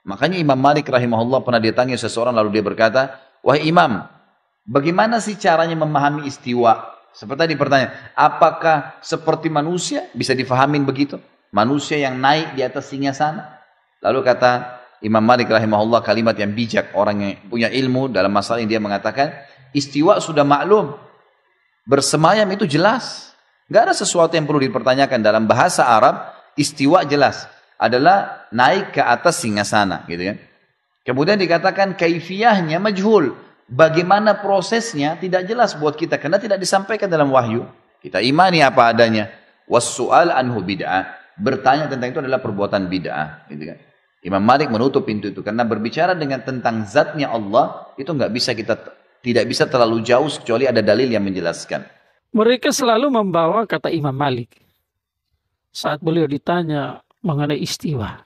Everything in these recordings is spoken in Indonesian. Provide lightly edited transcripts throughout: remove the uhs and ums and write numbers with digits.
Makanya Imam Malik rahimahullah pernah ditanya seseorang lalu dia berkata, wahai Imam, bagaimana sih caranya memahami istiwa? Seperti tadi pertanyaan, apakah seperti manusia bisa difahamin begitu? Manusia yang naik di atas singgasana? Lalu kata Imam Malik rahimahullah kalimat yang bijak, orang yang punya ilmu dalam masalah ini, dia mengatakan, istiwa sudah maklum, bersemayam itu jelas. Gak ada sesuatu yang perlu dipertanyakan. Dalam bahasa Arab, istiwa jelas adalah naik ke atas singgasana, gitu ya. Kemudian dikatakan kaifiyahnya majhul. Bagaimana prosesnya tidak jelas buat kita karena tidak disampaikan dalam wahyu. Kita imani apa adanya. Was-su'al anhu bid'ah. Bertanya tentang itu adalah perbuatan bid'ah, gitu kan. Imam Malik menutup pintu itu karena berbicara dengan tentang zatnya Allah itu tidak bisa terlalu jauh kecuali ada dalil yang menjelaskan. Mereka selalu membawa kata Imam Malik saat beliau ditanya mengenai istiwa.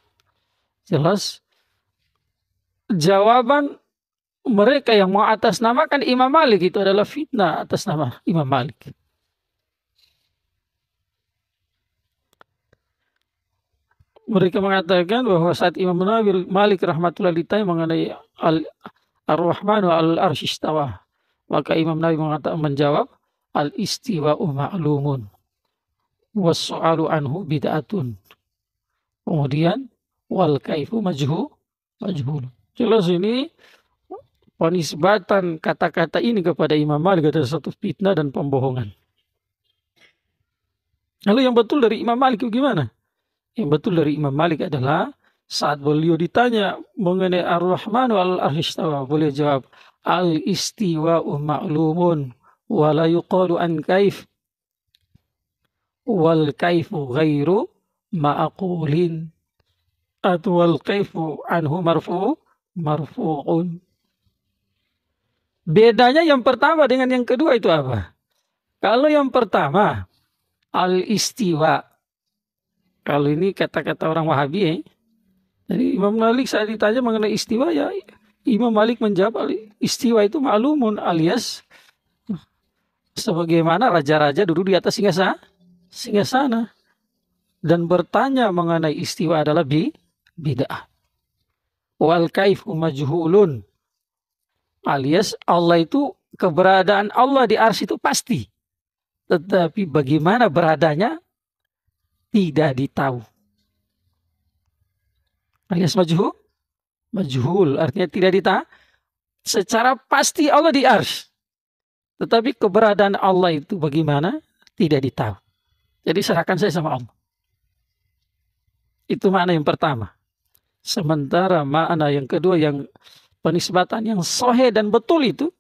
Jelas jawaban mereka yang mau atasnamakan Imam Malik itu adalah fitnah atas nama Imam Malik. Mereka mengatakan bahwa saat Imam Malik rahmatullah ditanya mengenai Ar-Rahmanu al-Arsy istawa, maka Imam Nawawi menjawab al-istiwa'u ma'lumun was-su'alu anhu bid'atun. Kemudian wal kaifu majhul. Jelas ini penisbatan kata-kata ini kepada Imam Malik adalah satu fitnah dan pembohongan. Lalu yang betul dari Imam Malik gimana? Yang betul dari Imam Malik adalah saat beliau ditanya mengenai Ar-Rahmanu al-Arsy istawa, beliau jawab al-istiwa'u ma'lumun wa la yuqalu an kaif wal kaifu ghairu ma'qulin atau wal kaifu anhu marfu'un. Bedanya yang pertama dengan yang kedua itu apa? Kalau yang pertama al-istiwa, kalau ini kata-kata orang Wahabi ya. Jadi Imam Malik saat ditanya mengenai istiwa ya Imam Malik menjawab istiwa itu ma'lumun alias sebagaimana raja-raja duduk di atas singgasana dan bertanya mengenai istiwa adalah bid'ah. Wal kaifu majhulun alias Allah itu keberadaan Allah di arsy itu pasti. Tetapi bagaimana beradanya tidak ditahu. Alias majhul artinya tidak ditahu. Secara pasti Allah di arsy. Tetapi keberadaan Allah itu bagaimana tidak ditahu. Jadi serahkan saya sama Allah. Itu makna yang pertama. Sementara makna yang kedua yang penisbatan yang sahih dan betul itu,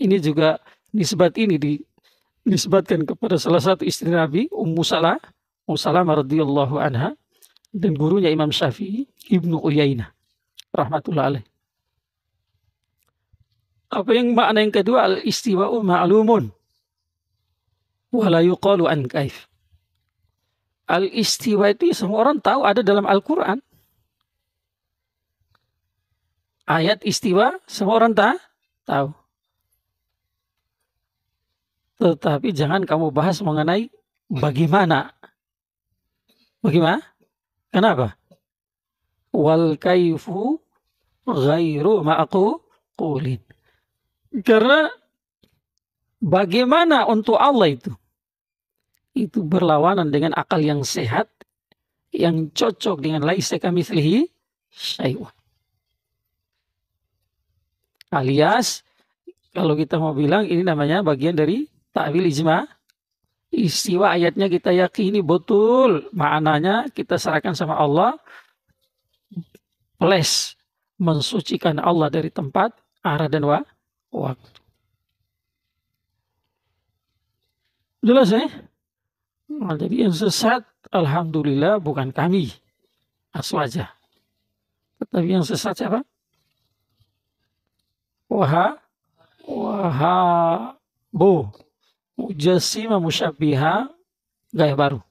ini juga nisbat ini dinisbatkan kepada salah satu istri Nabi, Ummu Salamah radhiyallahu anha, dan gurunya Imam Syafi'i, Ibnu Uyainah rahmatullah alaih. Apa yang makna yang kedua? Al-istiwa'u ma'lumun wa la yuqalu an kaif. Al-istiwa itu semua orang tahu ada dalam Al-Quran. Ayat istiwa semua orang tahu. Tetapi jangan kamu bahas mengenai bagaimana. Bagaimana? Kenapa? Wal kaifu ghairu ma'qulin. Karena bagaimana untuk Allah itu berlawanan dengan akal yang sehat, yang cocok dengan laisa kamitslihi syai'un. Alias kalau kita mau bilang ini namanya bagian dari ta'wil ijma. Istiwa ayatnya kita yakini betul, maknanya kita serahkan sama Allah, plus mensucikan Allah dari tempat, arah dan waktu. Jelas ya? Nah, jadi yang sesat alhamdulillah bukan kami aswaja. Tetapi yang sesat siapa? Wahabu, Mujassimah, Musyabbiha, gaya baru.